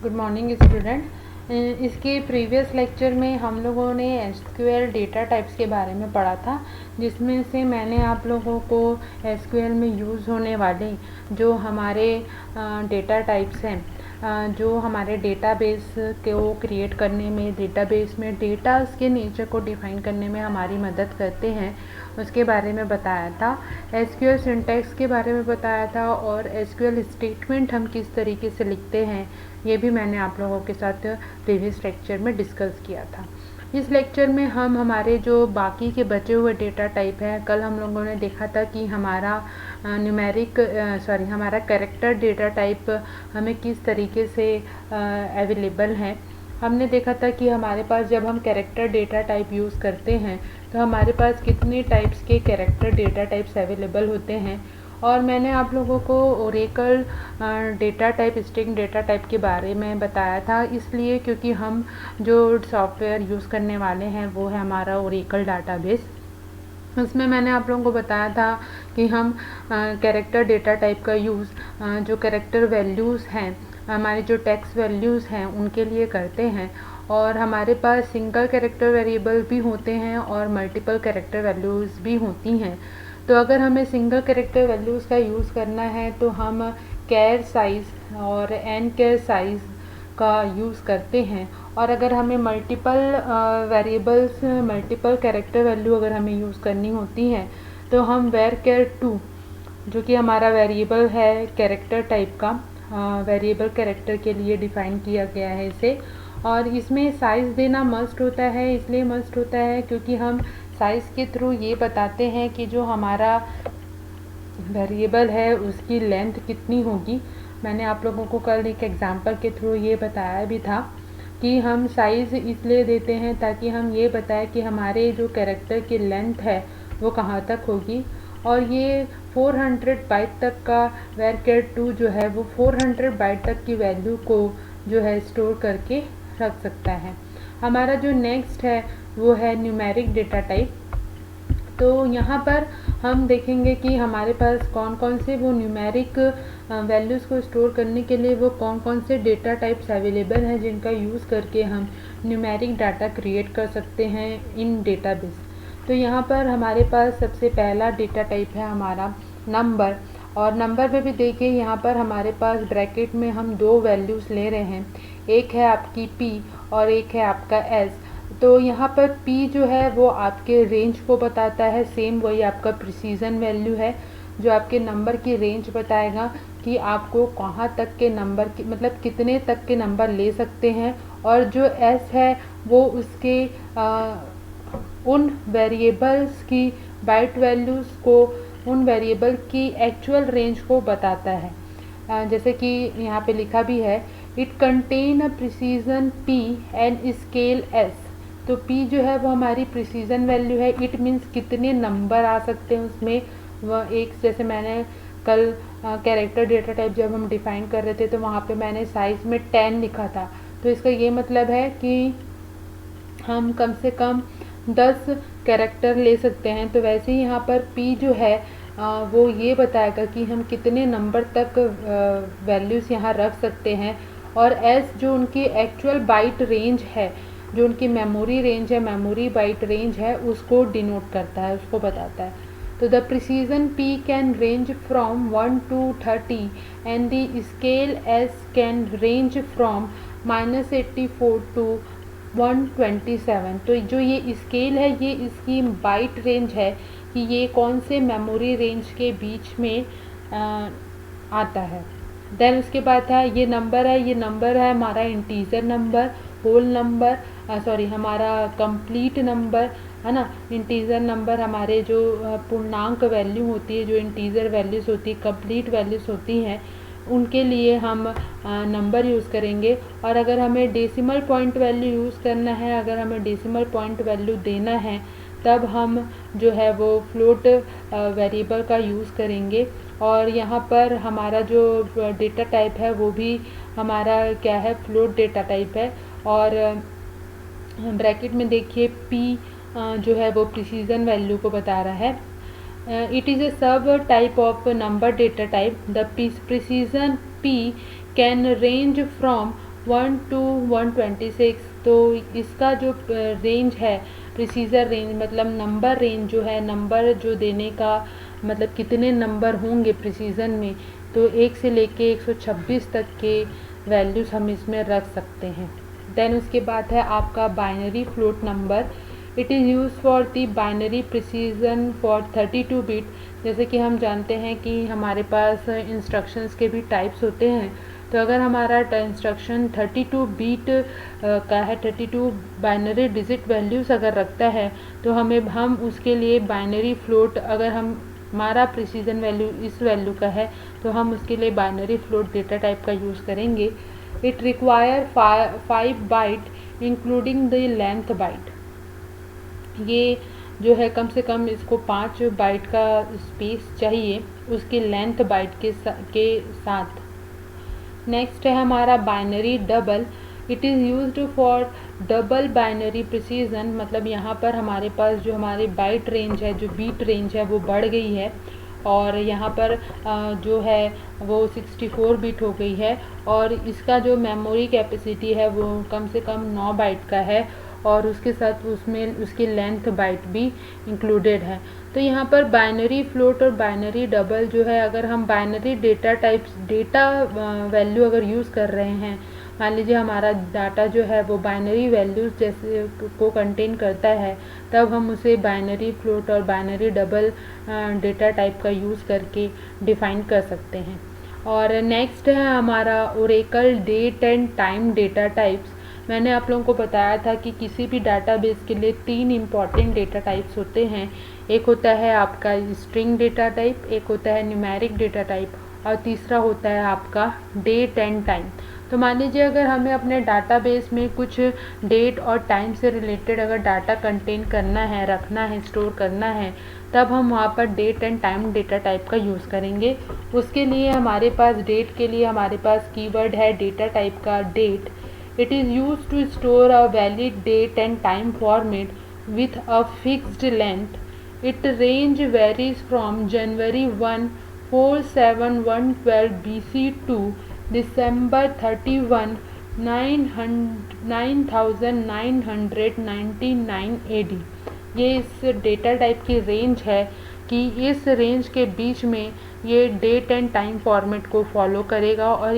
Good morning student. इसके previous lecture में हम लोगों ने एसक्यूएल डेटा टाइप्स के बारे में पढ़ा था, जिसमें से मैंने आप लोगों को एसक्यूएल में यूज़ होने वाले जो हमारे डेटा टाइप्स हैं, जो हमारे डेटाबेस को क्रिएट करने में, डेटाबेस में डेटास के नेचर को डिफ़ाइन करने में हमारी मदद करते हैं, उसके बारे में बताया था। एसक्यूएल सिंटैक्स के बारे में बताया था और एसक्यूएल स्टेटमेंट हम किस तरीके से लिखते हैं ये भी मैंने आप लोगों के साथ प्रीवियस लेक्चर में डिस्कस किया था। इस लेक्चर में हम हमारे जो बाकी के बचे हुए डेटा टाइप हैं, कल हम लोगों ने देखा था कि हमारा हमारा कैरेक्टर डेटा टाइप हमें किस तरीके से अवेलेबल है। हमने देखा था कि हमारे पास जब हम कैरेक्टर डेटा टाइप यूज़ करते हैं तो हमारे पास कितने टाइप्स के कैरेक्टर डेटा टाइप्स अवेलेबल होते हैं, और मैंने आप लोगों को Oracle data type, string data type के बारे में बताया था, इसलिए क्योंकि हम जो सॉफ्टवेयर यूज़ करने वाले हैं वो है हमारा ओरेकल डाटाबेस। उसमें मैंने आप लोगों को बताया था कि हम कैरेक्टर डेटा टाइप का यूज़ जो कैरेक्टर वैल्यूज़ हैं, हमारे जो टेक्स्ट वैल्यूज़ हैं उनके लिए करते हैं, और हमारे पास सिंगल कैरेक्टर वेरिएबल भी होते हैं और मल्टीपल कैरेक्टर वैल्यूज़ भी होती हैं। तो अगर हमें सिंगल कैरेक्टर वैल्यूज़ का यूज़ करना है तो हम कैर साइज़ और एन कैर साइज़ का यूज़ करते हैं, और अगर हमें multiple variables, multiple character value अगर हमें यूज़ करनी होती हैं तो हम वेर कैर 2, जो कि हमारा वेरिएबल है कैरेक्टर टाइप का, वेरिएबल कैरेक्टर के लिए डिफ़ाइन किया गया है इसे, और इसमें साइज़ देना मस्ट होता है। इसलिए मस्ट होता है क्योंकि हम साइज़ के थ्रू ये बताते हैं कि जो हमारा वेरिएबल है उसकी लेंथ कितनी होगी। मैंने आप लोगों को कल एक एग्जांपल के थ्रू ये बताया भी था कि हम साइज़ इसलिए देते हैं ताकि हम ये बताएं कि हमारे जो कैरेक्टर की लेंथ है वो कहाँ तक होगी, और ये 400 बाइट तक का वेरकेर 2 जो है वो 400 बाइट तक की वैल्यू को जो है स्टोर करके रख सकता है। हमारा जो नेक्स्ट है वो है न्यूमेरिक डेटा टाइप। तो यहाँ पर हम देखेंगे कि हमारे पास कौन कौन से वो न्यूमेरिक वैल्यूज़ को स्टोर करने के लिए वो कौन कौन से डेटा टाइप्स अवेलेबल हैं जिनका यूज़ करके हम न्यूमेरिक डाटा क्रिएट कर सकते हैं इन डेटाबेस। तो यहाँ पर हमारे पास सबसे पहला डेटा टाइप है हमारा नंबर, और नंबर में भी देखिए यहाँ पर हमारे पास ब्रैकेट में हम दो वैल्यूज़ ले रहे हैं, एक है आपकी P और एक है आपका S। तो यहाँ पर P जो है वो आपके रेंज को बताता है, सेम वही आपका प्रिसीजन वैल्यू है जो आपके नंबर की रेंज बताएगा कि आपको कहाँ तक के नंबर की, मतलब कितने तक के नंबर ले सकते हैं, और जो S है वो उसके उन वेरिएबल्स की बाइट वैल्यूज़ को, उन वेरिएबल की एक्चुअल रेंज को बताता है। जैसे कि यहाँ पे लिखा भी है, it contain a precision P and scale S। तो P जो है वो हमारी प्रिसीजन वैल्यू है, इट मीन्स कितने नंबर आ सकते हैं उसमें। वह एक, जैसे मैंने कल कैरेक्टर डेटा टाइप जब हम डिफ़ाइन कर रहे थे तो वहाँ पे मैंने साइज़ में 10 लिखा था, तो इसका ये मतलब है कि हम कम से कम 10 कैरेक्टर ले सकते हैं। तो वैसे ही यहाँ पर P जो है वो ये बताएगा कि हम कितने नंबर तक वैल्यूज़ यहाँ रख सकते हैं, और S जो उनकी एक्चुअल बाइट रेंज है, जो उनकी मेमोरी रेंज है, मेमोरी बाइट रेंज है, उसको डिनोट करता है, उसको बताता है। तो the precision P can range from 1 to 30 and the scale S can range from -84 to 127। तो जो ये स्केल है ये इसकी बाइट रेंज है कि ये कौन से मेमोरी रेंज के बीच में आता है। देन उसके बाद है ये नंबर है, ये नंबर है हमारा इंटीजर नंबर, होल नंबर, हमारा कंप्लीट नंबर है ना। इंटीजर नंबर हमारे जो पूर्णांक वैल्यू होती है, जो इंटीजर वैल्यूज़ होती है, कंप्लीट वैल्यूज़ होती हैं, उनके लिए हम नंबर यूज़ करेंगे। और अगर हमें डेसिमल पॉइंट वैल्यू यूज़ करना है, अगर हमें डेसिमल पॉइंट वैल्यू देना है, तब हम जो है वो फ्लोट वेरिएबल का यूज़ करेंगे। और यहाँ पर हमारा जो डेटा टाइप है वो भी हमारा क्या है, फ्लोट डेटा टाइप है। और ब्रैकेट में देखिए P जो है वो प्रिसीजन वैल्यू को बता रहा है। It is a sub-type of number data type. The precision P can range from 1 to 126। तो इसका जो रेंज है, प्रिसीजर रेंज मतलब नंबर रेंज जो है, नंबर जो देने का मतलब कितने नंबर होंगे प्रिसीजन में, तो 1 से लेके 126 तक के वैल्यूज़ हम इसमें रख सकते हैं। देन उसके बाद है आपका binary float number. It is use for the binary precision for 32 bit. जैसे कि हम जानते हैं कि हमारे पास इंस्ट्रक्शंस के भी टाइप्स होते हैं, तो अगर हमारा इंस्ट्रक्शन 32 बीट का है, 32 बाइनरी डिजिट वैल्यूज़ अगर रखता है, तो हम उसके लिए बाइनरी फ्लोट, अगर हमारा प्रिसीजन वैल्यू इस वैल्यू का है, तो हम उसके लिए बाइनरी फ्लोट डेटा टाइप का यूज़ करेंगे। It require 5 byte including the length byte. ये जो है कम से कम इसको 5 बाइट का स्पेस चाहिए उसकी लेंथ बाइट के साथ। नेक्स्ट है हमारा binary double. It is used for double binary precision. मतलब यहाँ पर हमारे पास जो हमारी बाइट रेंज है, जो बीट रेंज है, वो बढ़ गई है और यहाँ पर जो है वो 64 बिट हो गई है और इसका जो मेमोरी कैपेसिटी है वो कम से कम 9 बाइट का है और उसके साथ उसमें उसकी लेंथ बाइट भी इंक्लूडेड है। तो यहाँ पर बाइनरी फ्लोट और बाइनरी डबल जो है, अगर हम binary data types data value अगर यूज़ कर रहे हैं, मान लीजिए हमारा डाटा जो है वो बाइनरी वैल्यूज़ जैसे को कंटेन करता है, तब हम उसे बाइनरी फ्लोट और बाइनरी डबल डेटा टाइप का यूज़ करके डिफ़ाइन कर सकते हैं। और नेक्स्ट है हमारा Oracle date and time data types. मैंने आप लोगों को बताया था कि किसी भी डाटाबेस के लिए 3 इम्पॉर्टेंट डेटा टाइप्स होते हैं। एक होता है आपका स्ट्रिंग डेटा टाइप, एक होता है न्यूमेरिक डेटा टाइप और तीसरा होता है आपका डेट एंड टाइम। तो मान लीजिए अगर हमें अपने डाटाबेस में कुछ डेट और टाइम से रिलेटेड अगर डाटा कंटेन करना है, रखना है, स्टोर करना है, तब हम वहाँ पर date and time data type का यूज़ करेंगे। उसके लिए हमारे पास डेट के लिए हमारे पास कीवर्ड है डेटा टाइप का date. It is used to store a valid date and time format with a fixed length. Its range varies from January 1, 47112 BC to December 31, 9999 AD। ये इस डेटा टाइप की range है कि इस range के बीच में ये डेट एंड टाइम फॉर्मेट को फॉलो करेगा और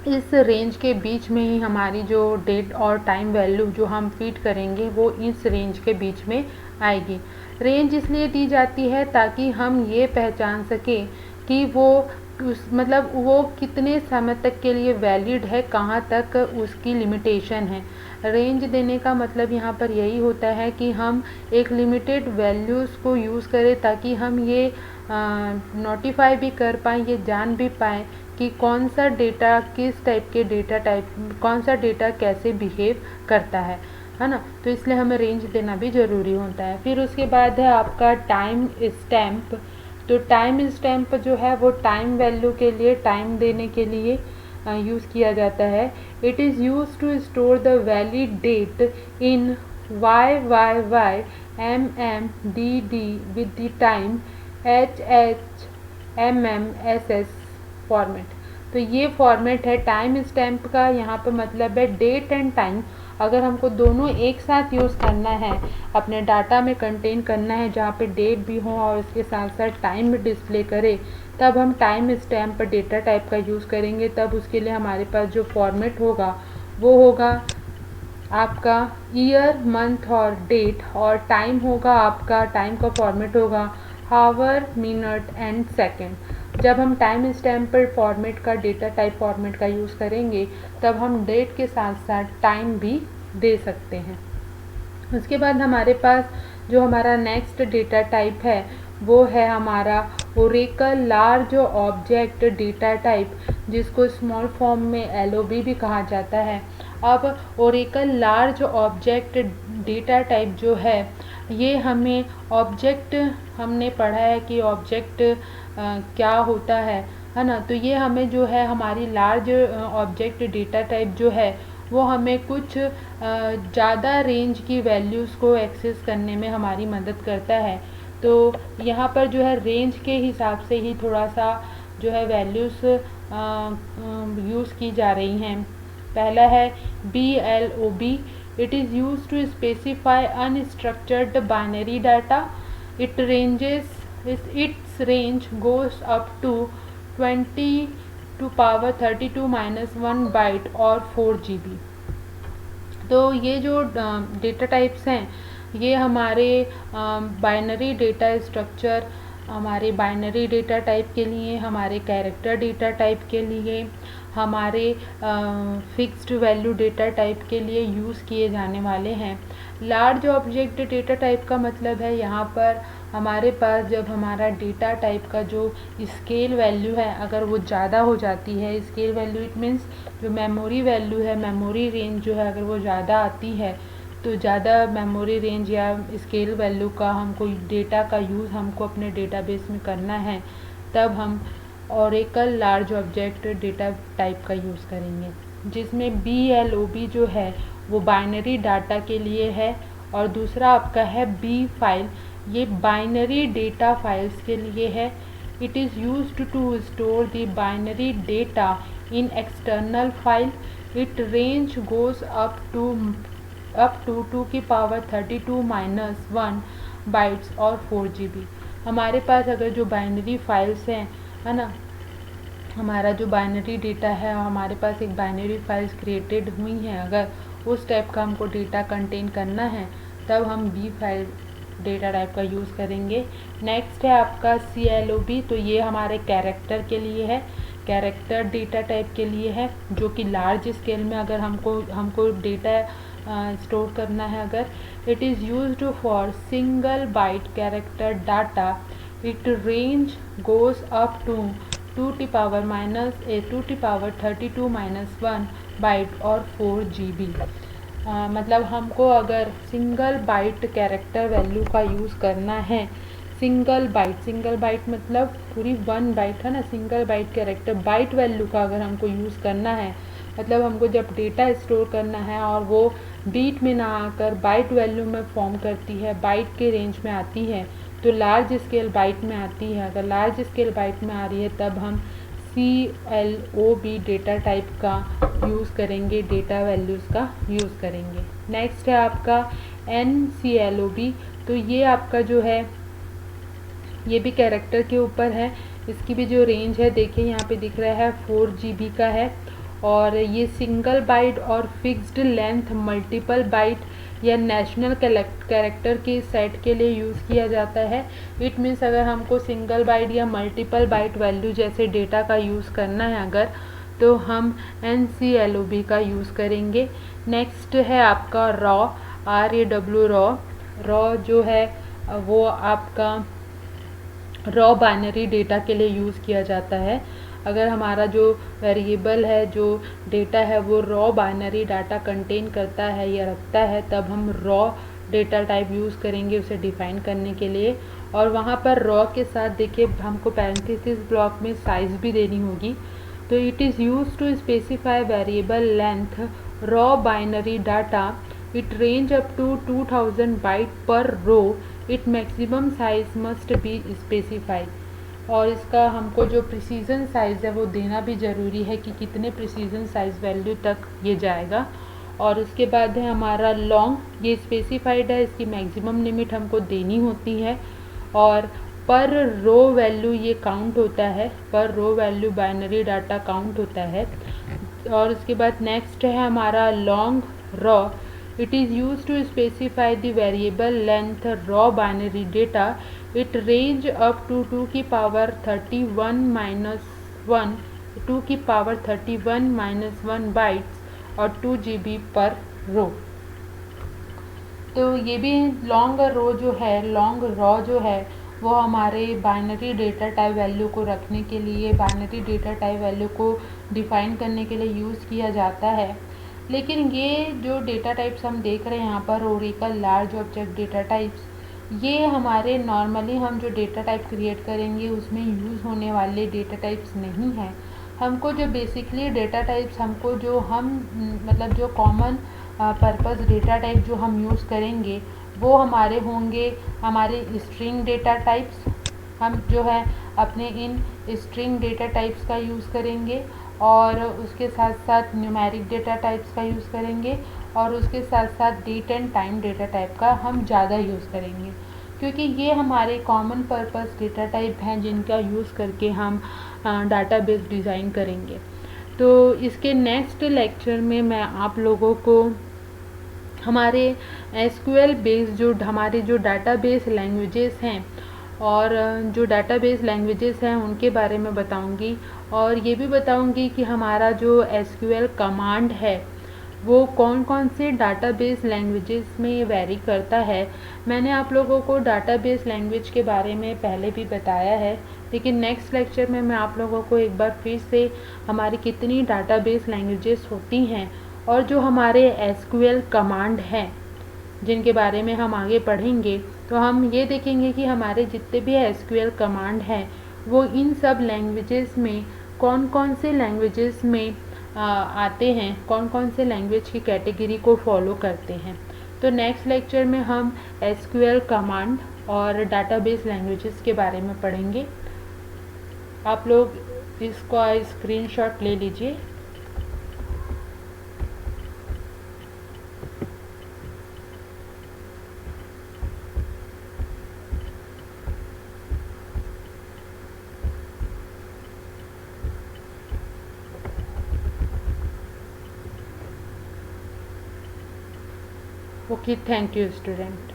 इस रेंज के बीच में ही हमारी जो डेट और टाइम वैल्यू जो हम फीड करेंगे वो इस रेंज के बीच में आएगी। रेंज इसलिए दी जाती है ताकि हम ये पहचान सकें कि वो मतलब वो कितने समय तक के लिए वैलिड है, कहाँ तक उसकी लिमिटेशन है। रेंज देने का मतलब यहाँ पर यही होता है कि हम एक लिमिटेड वैल्यूज़ को यूज़ करें ताकि हम ये नोटिफाई भी कर पाएँ, ये जान भी पाएँ कि कौन सा डेटा किस टाइप के डेटा टाइप, कौन सा डेटा कैसे बिहेव करता है ना। तो इसलिए हमें रेंज देना भी ज़रूरी होता है। फिर उसके बाद है आपका टाइम स्टैम्प। तो टाइम स्टैम्प जो है वो टाइम वैल्यू के लिए, टाइम देने के लिए यूज़ किया जाता है। It is use to store the valid date in YYY MMDD with the time HHMMSS format. तो ये फॉर्मेट है टाइम स्टैम्प का। यहाँ पर मतलब है डेट एंड टाइम अगर हमको दोनों एक साथ यूज़ करना है, अपने डाटा में कंटेन करना है जहाँ पे डेट भी हो और उसके साथ साथ टाइम भी डिस्प्ले करे, तब हम टाइम स्टैम्प डेटा टाइप का यूज़ करेंगे। तब उसके लिए हमारे पास जो फॉर्मेट होगा वो होगा आपका ईयर, मंथ और डेट, और टाइम होगा आपका, टाइम का फॉर्मेट होगा हावर, मिनट एंड सेकेंड। जब हम टाइम स्टैम्प फॉर्मेट का, डेटा टाइप फॉर्मेट का यूज़ करेंगे तब हम डेट के साथ साथ टाइम भी दे सकते हैं। उसके बाद हमारे पास जो हमारा नेक्स्ट डेटा टाइप है वो है हमारा Oracle large object data type, जिसको स्मॉल फॉर्म में LOB भी कहा जाता है। अब Oracle large object data type जो है ये हमें ऑब्जेक्ट, हमने पढ़ा है कि ऑब्जेक्ट क्या होता है ना। तो ये हमें जो है हमारी लार्ज ऑब्जेक्ट डेटा टाइप जो है वो हमें कुछ ज़्यादा रेंज की वैल्यूज़ को एक्सेस करने में हमारी मदद करता है। तो यहाँ पर जो है रेंज के हिसाब से ही थोड़ा सा जो है वैल्यूज़ यूज़ की जा रही हैं। पहला है BLOB, it is use to specify unstructured binary data. its range goes up to 20⁻32 - 1 और 4 GB। तो ये जो डेटा टाइप्स हैं ये हमारे बाइनरी डेटा स्ट्रक्चर, हमारे बाइनरी डेटा टाइप के लिए, हमारे कैरेक्टर डेटा टाइप के लिए, हमारे फिक्स्ड वैल्यू डेटा टाइप के लिए यूज़ किए जाने वाले हैं। लार्ज ऑब्जेक्ट डेटा टाइप का मतलब है यहाँ पर हमारे पास जब हमारा डेटा टाइप का जो स्केल वैल्यू है अगर वो ज़्यादा हो जाती है, स्केल वैल्यू इट मीन्स जो मेमोरी वैल्यू है, मेमोरी रेंज जो है अगर वो ज़्यादा आती है तो ज़्यादा मेमोरी रेंज या स्केल वैल्यू का हमको डेटा का यूज़ हमको अपने डेटाबेस में करना है, तब हम Oracle large object data type का यूज़ करेंगे, जिसमें BLOB जो है वो बाइनरी डाटा के लिए है और दूसरा आपका है B फाइल, ये बाइनरी डेटा फाइल्स के लिए है। It is used to store the binary data in external file. It range goes up to 2⁻32 - 1 bytes और 4 GB। हमारे पास अगर जो बाइनरी फाइल्स हैं, है ना, हमारा जो बाइनरी डेटा है, हमारे पास एक बाइनरी फाइल्स क्रिएटेड हुई हैं, अगर उस टाइप का हमको डेटा कंटेन करना है तब हम B फाइल डेटा टाइप का यूज़ करेंगे। नेक्स्ट है आपका CLOB, तो ये हमारे कैरेक्टर के लिए है, कैरेक्टर डेटा टाइप के लिए है, जो कि लार्ज स्केल में अगर हमको डेटा स्टोर करना है अगर। It is used for single byte character data. It range goes up to 2⁻32 - 1 byte और 4 GB। मतलब हमको अगर सिंगल बाइट कैरेक्टर वैल्यू का यूज़ करना है, सिंगल बाइट मतलब पूरी 1 बाइट है ना, single byte character byte value का अगर हमको यूज़ करना है, मतलब हमको जब डेटा स्टोर करना है और वो बीट में ना आकर बाइट वैल्यू में फॉर्म करती है, बाइट के रेंज में आती है, तो लार्ज स्केल बाइट में आती है। अगर लार्ज स्केल बाइट में आ रही है तब हम CLOB डेटा टाइप का यूज़ करेंगे, डेटा वैल्यूज़ का यूज़ करेंगे। नेक्स्ट है आपका NCLOB, तो ये आपका जो है ये भी कैरेक्टर के ऊपर है। इसकी भी जो रेंज है देखिए यहाँ पे दिख रहा है 4 GB का है और ये सिंगल बाइट और फिक्स्ड लेंथ मल्टीपल बाइट या नेशनल कैरेक्टर के सेट के लिए यूज़ किया जाता है। इट मीन्स अगर हमको सिंगल बाइट या मल्टीपल बाइट वैल्यू जैसे डेटा का यूज़ करना है अगर, तो हम NCLOB का यूज़ करेंगे। नेक्स्ट है आपका RAW। रॉ जो है वो आपका रॉ बाइनरी डेटा के लिए यूज़ किया जाता है। अगर हमारा जो वेरिएबल है, जो डेटा है वो रॉ बाइनरी डाटा कंटेन करता है या रखता है, तब हम रॉ डेटा टाइप यूज़ करेंगे उसे डिफ़ाइन करने के लिए। और वहाँ पर रॉ के साथ देखिए हमको पैरेंथेसिस ब्लॉक में साइज़ भी देनी होगी। तो it is use to specify variable length raw binary data. It range up to 2000 byte per row. It maximum size must be specified. और इसका हमको जो प्रिसीजन साइज़ है वो देना भी ज़रूरी है कि कितने प्रिसीजन साइज़ वैल्यू तक ये जाएगा। और उसके बाद है हमारा लॉन्ग, ये स्पेसिफाइड है, इसकी मैक्सिमम लिमिट हमको देनी होती है। और पर रो वैल्यू ये काउंट होता है, per row value binary data count होता है। और उसके बाद नेक्स्ट है हमारा long raw. It is use to specify the variable length raw binary data. It range up to 2⁻31 - 1 bytes और 2 GB पर रो। तो ये भी लॉन्ग रो जो है, लॉन्ग रॉ जो है वो हमारे बाइनरी डेटा टाइप वैल्यू को रखने के लिए, बाइनरी डेटा टाइप वैल्यू को डिफ़ाइन करने के लिए यूज़ किया जाता है। लेकिन ये जो डेटा टाइप्स हम देख रहे हैं यहाँ पर, Oracle large object data types, ये हमारे नॉर्मली हम जो डेटा टाइप क्रिएट करेंगे उसमें यूज़ होने वाले डेटा टाइप्स नहीं हैं। हमको जो बेसिकली डेटा टाइप्स हमको जो हम मतलब जो कॉमन पर्पस डेटा टाइप जो हम यूज़ करेंगे वो हमारे होंगे हमारे स्ट्रिंग डेटा टाइप्स, हम जो है अपने इन स्ट्रिंग डेटा टाइप्स का यूज़ करेंगे और उसके साथ साथ न्यूमेरिक डेटा टाइप्स का यूज़ करेंगे और उसके साथ साथ date and time data type का हम ज़्यादा यूज़ करेंगे, क्योंकि ये हमारे कॉमन पर्पस डेटा टाइप हैं जिनका यूज़ करके हम डाटाबेस डिज़ाइन करेंगे। तो इसके नेक्स्ट लेक्चर में मैं आप लोगों को हमारे एसक्यूएल बेस हमारे जो डाटाबेस लैंग्वेजेस हैं और जो डाटाबेस लैंग्वेजेस हैं उनके बारे में बताऊंगी और ये भी बताऊंगी कि हमारा जो एसक्यूएल कमांड है वो कौन कौन से डाटाबेस लैंग्वेजेस में वेरी करता है। मैंने आप लोगों को डाटाबेस लैंग्वेज के बारे में पहले भी बताया है, लेकिन नेक्स्ट लेक्चर में मैं आप लोगों को एक बार फिर से हमारी कितनी डाटाबेस लैंग्वेजेस होती हैं और जो हमारे एसक्यूएल कमांड हैं जिनके बारे में हम आगे पढ़ेंगे, तो हम ये देखेंगे कि हमारे जितने भी एसक्यूएल कमांड हैं वो इन सब लैंग्वेजेस में कौन कौन से लैंग्वेजेस में आते हैं, कौन कौन से लैंग्वेज की कैटेगरी को फॉलो करते हैं। तो नेक्स्ट लेक्चर में हम एसक्यूएल कमांड और डाटाबेस लैंग्वेजेस के बारे में पढ़ेंगे। आप लोग इसका स्क्रीनशॉट ले लीजिए। Okay, thank you, student.